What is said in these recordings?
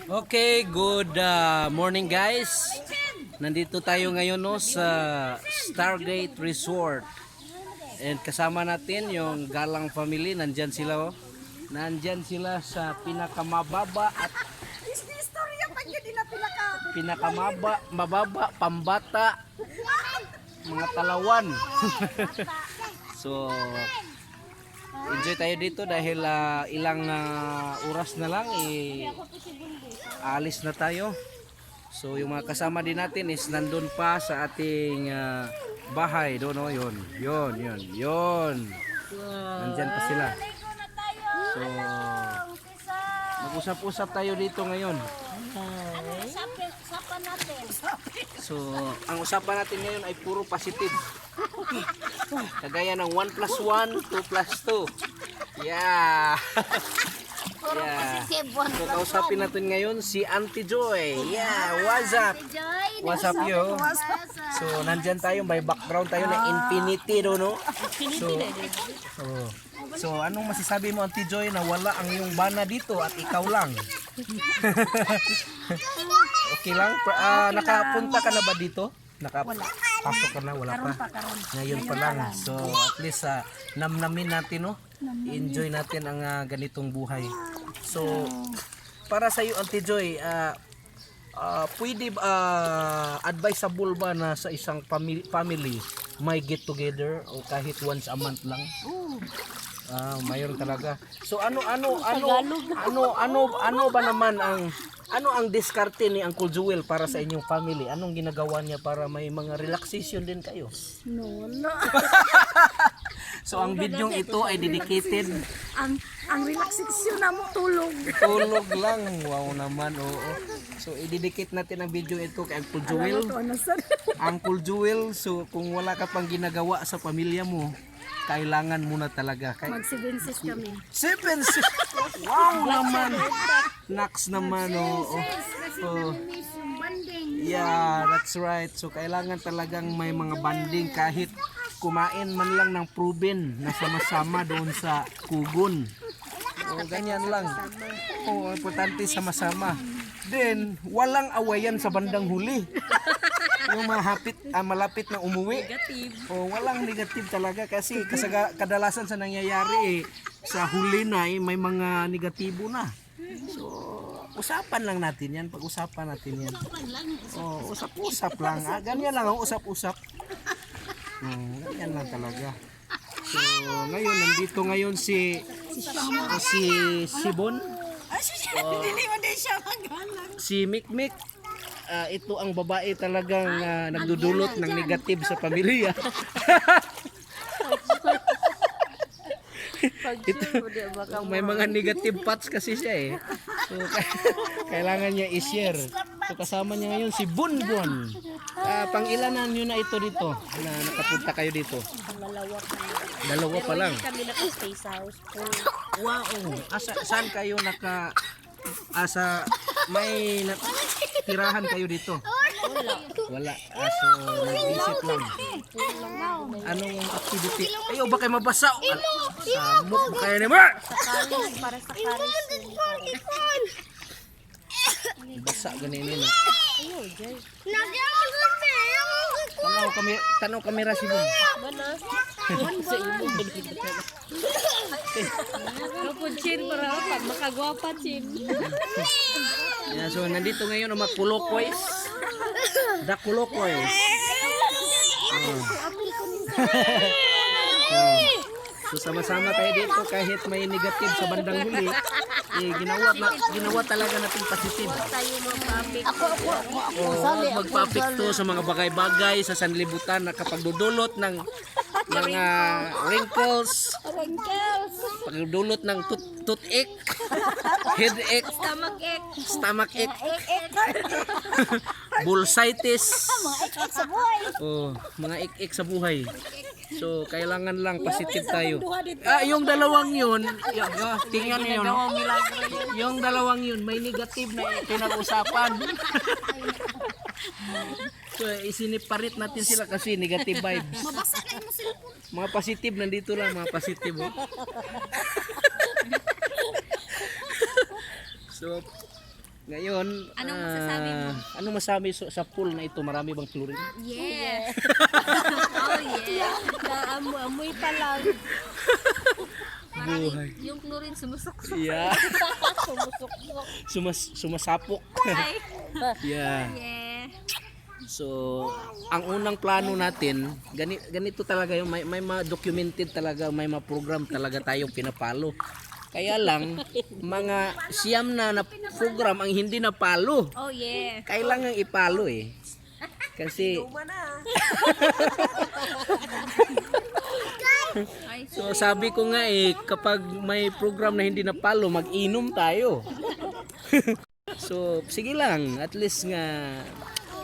Okay, good morning guys. Nandito tayo ngayon no sa Stargate Resort. And kasama natin yung Galang family, nandyan sila oh. Nandyan sila sa pinakamababa at mababa pambata mga talawan. So enjoy tayo dito dahil ilang oras na lang alis na tayo. So yung mga kasama din natin is nandun pa sa ating bahay doon no, yun. Nandyan pa sila. So mag-usap-usap tayo dito ngayon. So ang usapan natin ngayon ay puro positive. Kagaya ng 1 plus 1, 2 plus 2. Yeah. Yeah. So kausapin natin ngayon si Auntie Joy. Yeah, what's up? What's up yo? So nandyan tayo, may background tayo na infinity do no? So anong masasabi mo Auntie Joy na wala ang iyong bana dito at ikaw lang? Okay lang? Nakapunta ka na ba dito? Nakapasok ka na? Wala pa? Ngayon pa lang. So at least namnamin natin no? Enjoy natin ang ganitong buhay. So para sa iyo Auntie Joy, pwede advisable ba na sa isang family may get together o kahit once a month lang? Mayroon talaga. So ano ba naman ang diskarte ni Uncle Joel para sa inyong family? Anong ginagawa niya para may mga relaxation din kayo? No. So ang bidyong ito ay dedicated. Ang relaxation na mo tulog. Tulog lang. Wow naman, oo. So i-dedicate natin ang video ito kay Uncle Joel. Uncle Joel, so kung wala ka pang ginagawa sa pamilya mo, kailangan muna talaga. Mag-7 kami. 7 wow naman. Nax naman, oo. So, yeah, that's right. So kailangan talagang may mga banding kahit kumain man lang ng proven na sama-sama doon sa kugon. O ganyan lang. O importante sama-sama. Then walang awayan sa bandang huli. Yung malapit na umuwi. O walang negative talaga kasi kadalasan sa nangyayari sa huli na may mga negatibo na. So usapan lang natin yan, pag-usapan natin yan. O usap-usap lang. Ganyan lang ang usap-usap. Ganyan lang talaga. So ngayon nandito ngayon si Bon. Si Mikmik. Ito ang babae talagang nagdudulot ng negative sa pamilya. May mga negative parts kasi siya eh. So kailangan niya i-share. So kasama niya ngayon si Bonbon. Pang-ilanan niyo na ito dito na nakapunta kayo dito? Dalawa pa lang. Kami naka-stay sa house. Wow. Saan kayo may tirahan kayo dito? Wala. So nag-visit lang. Anong activity? Ayaw ba kayo mabasa? Samok ba kayo naman? Para sa karis. Basa ganinin na. Ayaw, Jay. Tanaw kamera si Bon. Sa imo. Kapag chin para pag makagwapa chin. Yeah, so nandito ngayon ang mga kulokoys. The kulokoys. So sama-sama tayo dito kahit may negative sa bandang huli. Ginawa talaga natin positive. Tayo magpapik. Magpapikto sa mga bagay-bagay sa sanlibutan na kapag dudulot ng mga wrinkles, pagdudulot ng toothache, headache, stomach ache, bursitis, mga ik-ik sa buhay. So kailangan lang positive tayo. Yung dalawang yun, tingnan niyo no. Yung dalawang yun may negative na pinag-usapan. So isiniparit natin sila kasi negative vibes. Mga positive nandito lang, mga positive. Oh. So Ngayon, Anong masasabi mo? Anong masabi sa pool na ito? Marami bang chlorine? Yeah. Oh yeah. Naamoy pa lang. Buhay. Yung chlorine sumusok-sok. Yeah. Sumusok-sok. Sumasapok. Ay. Yeah. Yeah. So, ang unang plano natin, ganito talaga yung may documented talaga, may program talaga tayong pinapalo. Kaya lang, mga siyam na program ang hindi napalo. Oh yeah. Kailangan ipalo eh. Kasi, Ay, so sabi ko nga eh, kapag may program na hindi napalo, mag-inom tayo. So, sige lang, at least nga,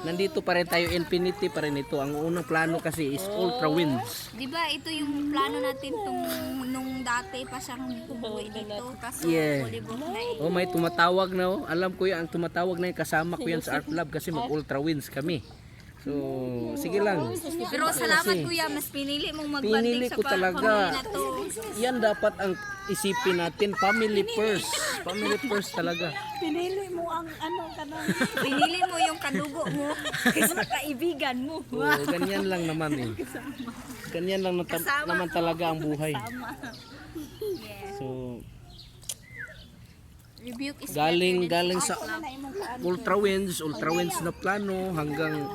nandito pa rin tayo, infinity pa rin ito. Ang unang plano kasi is Ultra Winds. di ba ito yung plano natin nung dati pa siyang bubuhay dito. Kaso, Yeah. volleyball na eh. Oh, may tumatawag na oh. Alam ko yan, ang tumatawag na yun, kasama ko yan sa Art Lab kasi mag-Ultra Winds kami. So, sige lang. Pero salamat kuya, mas pinili mong Pinili magbanding sa ko talaga. pamilya na to. Yan dapat ang isipin natin, family first. Family first talaga. Pinili mo ang kanang. Pinili mo yung kadugo mo kaysa kaibigan mo. Oh, ganyan lang naman eh. Ganyan lang Kasama. naman talaga ang buhay. Yeah. So, Rebuke is galing better than sa love. Ultra Winds na plano hanggang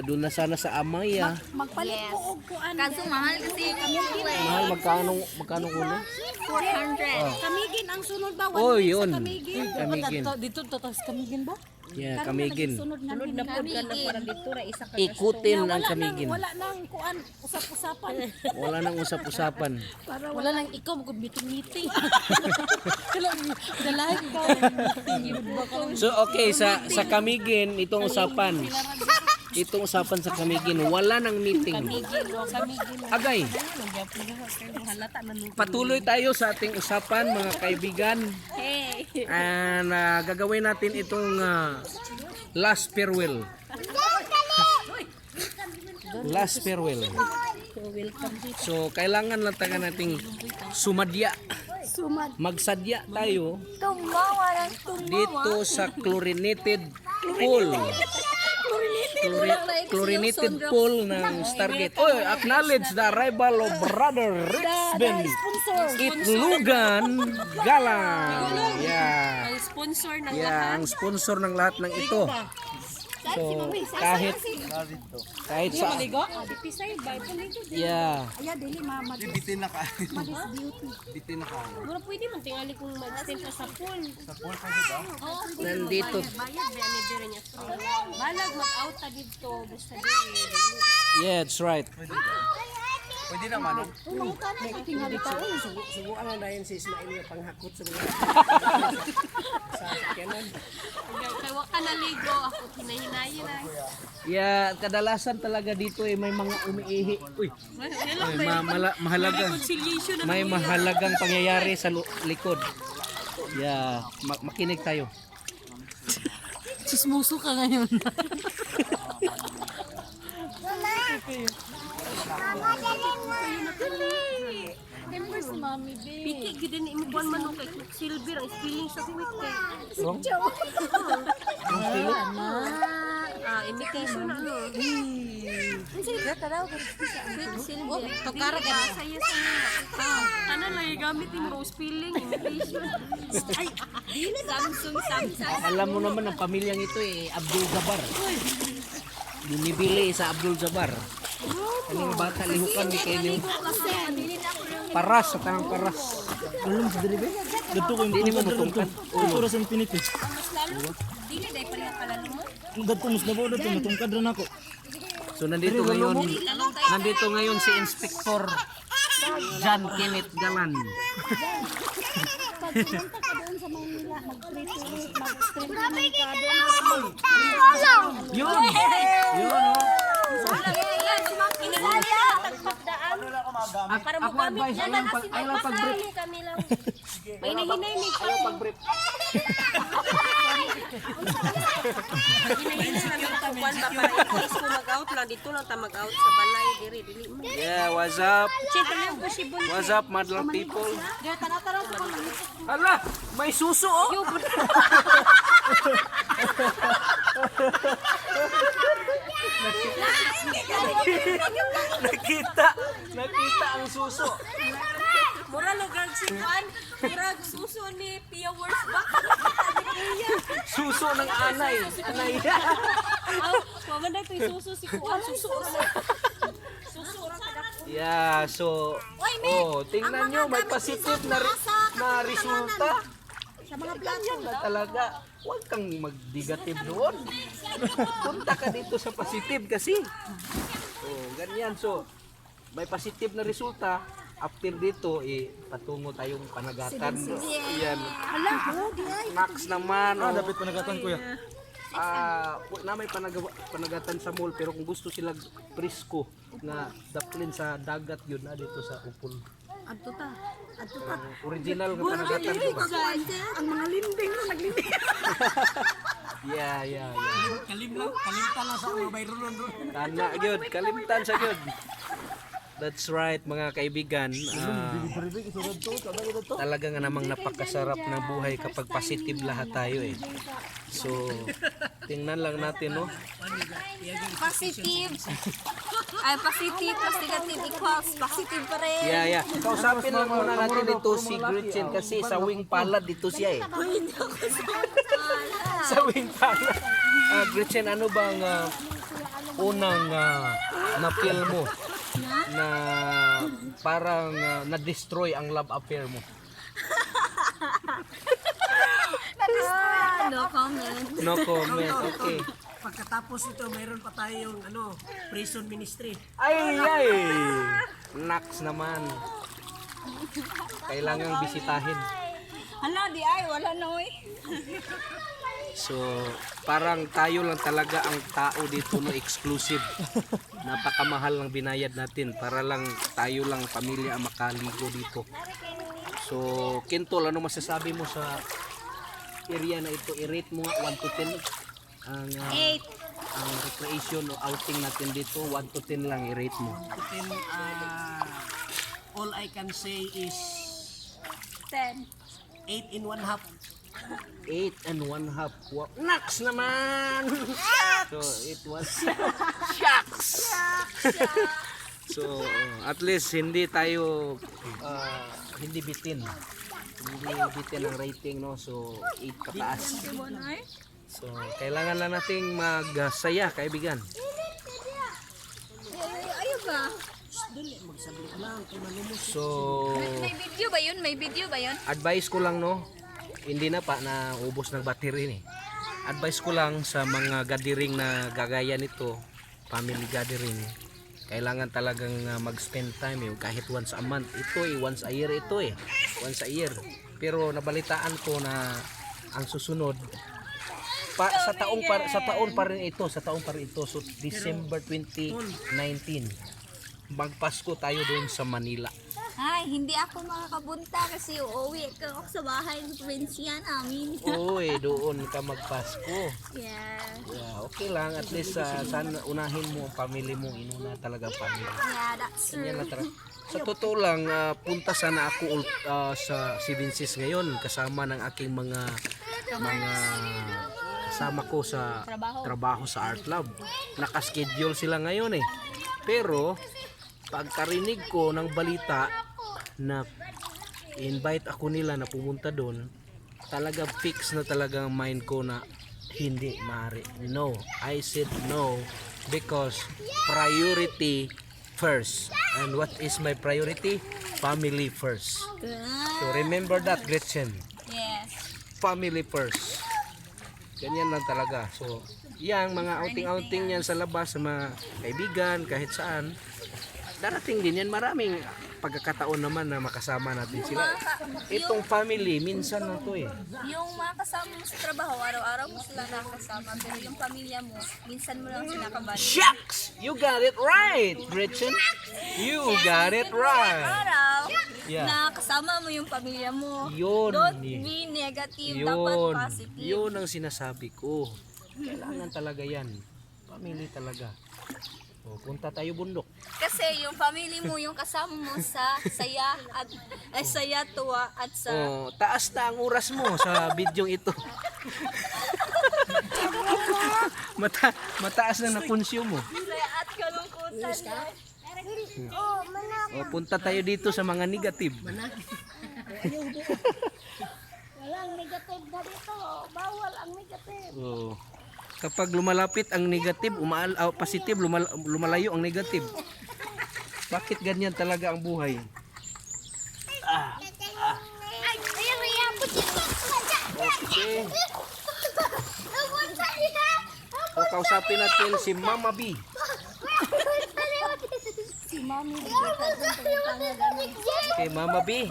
doon na sana sa Amaya. Magpalit Yes. ko og kuan. Kaso mahal kasi kami Mahal, magkano kuno? 400. Kamigin ang sunod ba? Oh, yun. Kamigin. Kamigin. Dito tatas kamigin ba? Yeah, Kamigin. Sunod na Sunod na po ka na para dito ra isa ka. Ikutin ang Kamigin. Wala nang kuan usap-usapan. Wala nang usap-usapan. Wala nang ikaw mag meeting. Dalahin ka. So okay, sa Kamigin itong usapan. Itong usapan sa Kamigin, wala nang meeting. Agay. Patuloy tayo sa ating usapan mga kaibigan. Hey. And gagawin natin itong last farewell. Last farewell. So kailangan lang taga nating sumadya. Magsadya tayo Tumawa ng dito sa chlorinated pool. Chlorinated pool ng Stargate. Oy, acknowledge the arrival of Brother Rich Ben Itlugan Galang. Yeah. Ang sponsor ng Yeah, ang sponsor ng lahat ng ito. So, kahit sa Dipisay ba puligo. yeah. Aya dili mama. Bitin na ka. Bitin na ka. Wala pwede man tingali kung mag-stay ka sa pool. Sa pool pa ba? Nandito. Bayad ba ni dire niya. Balag mag-out ta dito basta dili. Yeah, that's right. Pwede naman. Subukan lang dahil si Ismail yung panghakot sa mga sa sakyanan. Kay wa ka naligo ako hinahinayin na. Yeah, kadalasan talaga dito may mga umiihi. Uy, mahalagang may mahalagang pangyayari sa likod. Yeah, makinig tayo. Sismuso ka ngayon. Remember si Mami B. Piki gid ni imo buwan man kay Silver ang spelling sa quick kay. Wrong? Imitation ano. Silver. Tokara ka saya sa ano lang gamit mo spelling imitation. Ay, Samsung. Alam mo naman ang pamilyang ito Abdul Jabbar. Binibili sa Abdul Jabbar. Ang mga bata lihukan di kayo paras sa tanang paras. Alam sa dili ba? Dito ko hindi mo matungkad. Oras ang pinipis. Dili dai pala palalo mo. Dito mas nabo dito matungkad rin ako. So nandito ngayon si Inspector John Kenneth Galan. pagpunta ka doon sa Manila, mag-stream ka doon. Yun oh. Para mo Ako advice, ayaw pag-brief. kami lang. May nahinay ni Ayaw pag-brief. Kuan ba para in-case ko mag-out lang dito lang ta mag-out sa balay diri dili mo. Yeah, what's up? Chito lang po si Bon. What's up, madlang people? Dito tara-tara sa mga Hala, may suso oh. Suso ng anay. Anay. Aw, maganda ito yung suso si Kuan. Suso ra. Suso ra kada. Yeah, so tingnan nyo, may positive na resulta. Sa mga Ganyan na talaga. Huwag kang mag-negative doon. Punta ka dito sa positive kasi. Ganyan. So, may positive na resulta. After dito, patungo tayong panagatan. Yan. Max naman. Dapat panagatan kuya. Na may panagatan sa mall, pero kung gusto sila presko na daplin sa dagat yun na dito sa Upol. Adto ta. Original nga panagatan ko ba? Ang mga linding na naglinding. Yeah. Kalimtan lang sa mga bayron ron. Kana gyud, kalimtan sa gyud. That's right mga kaibigan. Talaga nga namang napakasarap ng buhay kapag positive lahat tayo eh. So, tingnan lang natin no. Positive. Ay, positive plus negative equals positive pa rin. Yeah. Kausapin lang muna natin ito si Gretchen kasi sa wing palad dito siya eh. Sa wing palad. Gretchen, ano bang unang na-feel mo na parang na-destroy ang love affair mo? No comment. No comment, okay. Pagkatapos ito, mayroon pa tayong prison ministry. Ay! Naks naman. Kailangang bisitahin. Hala, di ay, wala na oy. So, parang tayo lang talaga ang tao dito no exclusive. Napakamahal ng binayad natin para lang tayo lang pamilya ang makaligo dito. So, Kintol, ano masasabi mo sa area na ito? I-rate mo nga 1 to 10 ang 8. ang recreation o outing natin dito. 1 to 10 lang i-rate mo. Then, all I can say is 10. 8 in 1 half. 8 and 1 half. Wow. Naks naman! So, it was shucks! So, at least hindi tayo hindi bitin. Hindi bitin ang rating, no? So, 8 pataas. So, kailangan lang nating magsaya, kaibigan. Ayaw ba? So, May video ba yun? May video ba yun? advice ko lang, no? Hindi na pa na ubos ng battery ni. Advice ko lang sa mga gathering na gagaya nito, family gathering, kailangan talagang mag-spend time kahit once a month. Ito once a year ito once a year. Pero nabalitaan ko na ang susunod sa taon pa rin ito, so December 2019. Magpasko tayo doon sa Manila. Ay, hindi ako makakabunta kasi uuwi ako sa bahay ng probinsya namin. Doon ka magpasko. Yeah. Yeah, okay lang. At least sana unahin mo ang family mo. Inuna talaga ang family. Yeah, that's true. Yan lang sa totoo lang, punta sana ako sa Sibensis ngayon kasama ng aking mga kasama ko sa trabaho sa Art Lab. Nakaschedule sila ngayon eh. Pero pagkarinig ko ng balita na invite ako nila na pumunta doon, talaga fix na talaga ang mind ko na hindi maaari. No, I said no because priority first. And what is my priority? Family first. So remember that, Gretchen. Yes. Family first. Ganyan lang talaga. So, yang mga outing-outing yan sa labas sa mga kaibigan, kahit saan, darating din yan. Maraming pagkakataon naman na makasama natin sila. Itong family, minsan na to eh. Yung mga kasama mo sa trabaho, araw-araw mo sila nakasama. Pero yung pamilya mo, minsan mo lang sila kabali. Shucks! You got it right, Gretchen. You got it right. Araw, Yeah. na kasama mo yung pamilya mo. Yun. Don't be negative, dapat positive. Yun ang sinasabi ko. Kailangan talaga yan. Family talaga. O, punta tayo bundok. Kasi yung family mo, yung kasama mo sa saya at saya, tuwa at sa O, taas na ang oras mo sa bidyong ito. Mataas na na-consume mo. saya at kalungkutan. O, punta tayo dito sa mga negative. negative na dito. Bawal ang negative. Oh. Kapag lumalapit ang negative, positive, lumalayo ang negative. Bakit ganyan talaga ang buhay? Ayan, ayan. Okay. O, kausapin natin si Mama B. Si Mami, Okay, Mama B.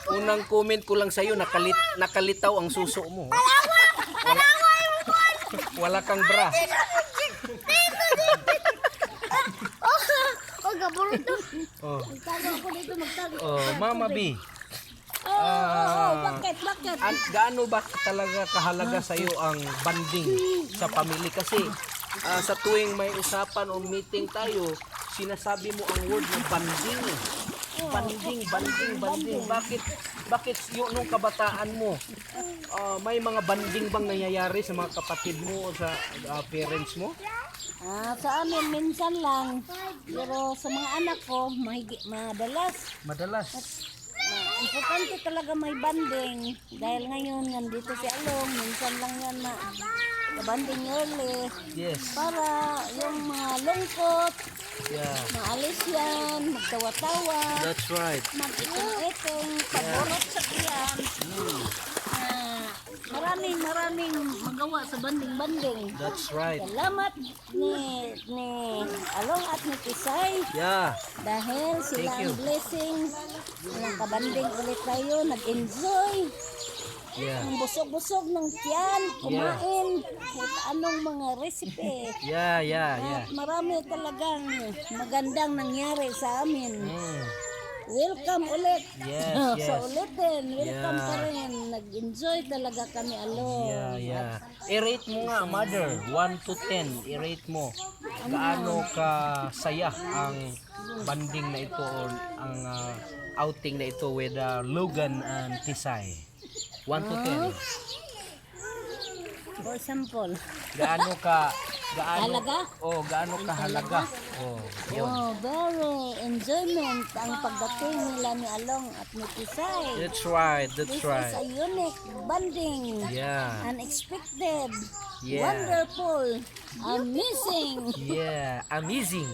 Unang comment ko lang sa'yo, nakalitaw ang suso mo. Wala kang bra. Oh, gaburo to. Oh, Magtago ako dito, magtago. oh Mama B. Bakit? Gaano ba talaga kahalaga sa iyo ang banding sa pamilya? Kasi sa tuwing may usapan o meeting tayo, sinasabi mo ang word na banding. Banding. Bakit yung nung kabataan mo, may mga banding bang nangyayari sa mga kapatid mo o sa parents mo? Sa amin, minsan lang. Pero sa mga anak ko, madalas. Importante talaga may banding. Dahil ngayon, nandito si Along, minsan lang yan na banding early. Yes. Para yung mga lungkot, Yeah. maalis yan, magtawa-tawa, That's right. mag-iting-iting, paborot sa tiyan. Maraming magawa sa banding-banding. That's right. Salamat ni Along at ni Tisay. Yeah. Dahil sila Thank you. ang blessing. Nakabanding ulit tayo, nag-enjoy. Yeah. Ang busog-busog ng tiyan, kumain, kahit anong mga recipe. Yeah. At marami talagang magandang nangyari sa amin. Mm. Welcome ulit. Yes. Sa ulitin, welcome Yeah. pa rin. Nag-enjoy talaga kami alone. Yeah. I-rate mo nga, Mother, 1 to 10. I-rate mo. Gaano ka saya ang banding na ito o ang outing na ito with Logan and Tisay? 1 to 10. For example, Gaano Halaga? gaano kahalaga? Yun. very enjoyment ang pagdating nila ni Along at ni Tisay. That's right. This is a unique banding. Yeah. Unexpected. Yeah. Wonderful. Amazing. Yeah, amazing.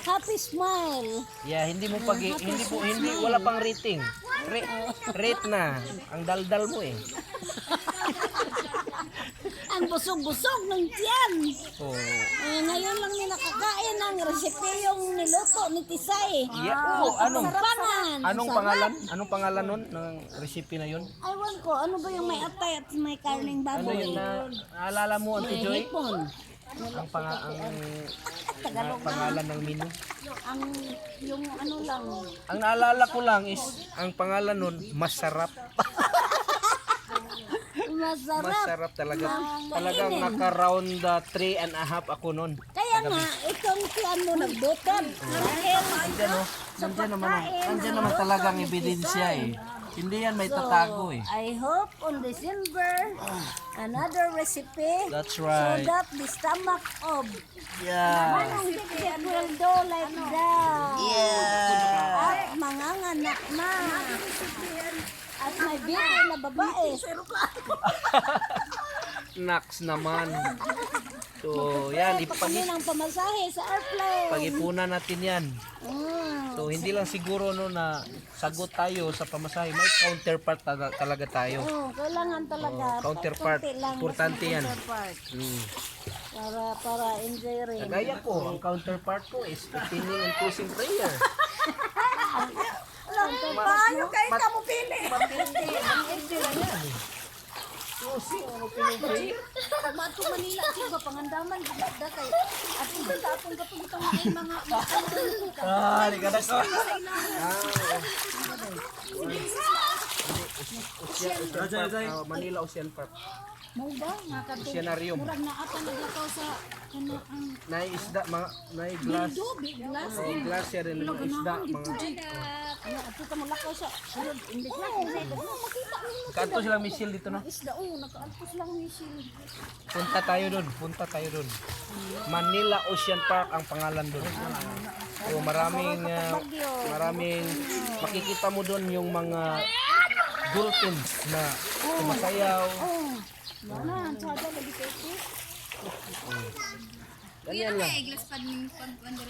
Happy smile. Yeah, hindi wala pang rating. Rate na. Ang daldal mo eh. Ang busog-busog ng tiyan. Oh. Ngayon lang ni nakakain ng resipe yung niluto ni Tisay. Yeah. Anong Pangan. Anong pangalan nun ng recipe na yun? Ewan ko, ano ba yung may atay at may karning Ano baboy? yun na naalala mo, Auntie Joy? Hipon. Ang pangalan ng menu. Yung ano lang. Ang naalala ko lang is ang pangalan nun, masarap. Masarap talaga. Talagang naka-round 3.5 ako nun. Kaya nga, itong tiyan mo nagbutod. Dahil Nandiyan naman talagang ebidensya eh. Hindi yan may tatago eh. I hope on December, another recipe. That's So right. that the stomach of Yeah. Manong Tikit will do like that. Yeah. At manganganak na. At may baby na babae. Naks naman. So, yan. Kami ng pamasahe sa airplane. Pag-ipunan natin yan. So, hindi lang siguro no na sagot tayo sa pamasahe. May counterpart talaga tayo. Kailangan talaga. Counterpart. Konti lang, Importante basta yan. counterpart. Mm. Para enjoy rin. Kagaya ko, ang counterpart ko is opening and closing prayer. Paano kayo ka mo pili? Closing and opening prayer. Pag mato Manila, siya pangandaman, da kay at iba sa atong katungtong ay mga Di ka na ko. Manila Ocean Park. mo ba nga kadto. Oceanarium. Murag na ata naglakaw sa ano ang Nay isda, mga nay glass. big glass. Oh, glass yan rin, mga isda, mga Ano ato ta mo lakaw sa sunod hindi lang makita mo kanto silang misil dito na. isda nakaantos lang ni Shil. Punta tayo doon. Manila Ocean Park ang pangalan doon. So maraming makikita mo doon yung mga dolphins na sumasayaw. Mana, sada lagi kay Ganyan lang. Glass pad ng pag-under.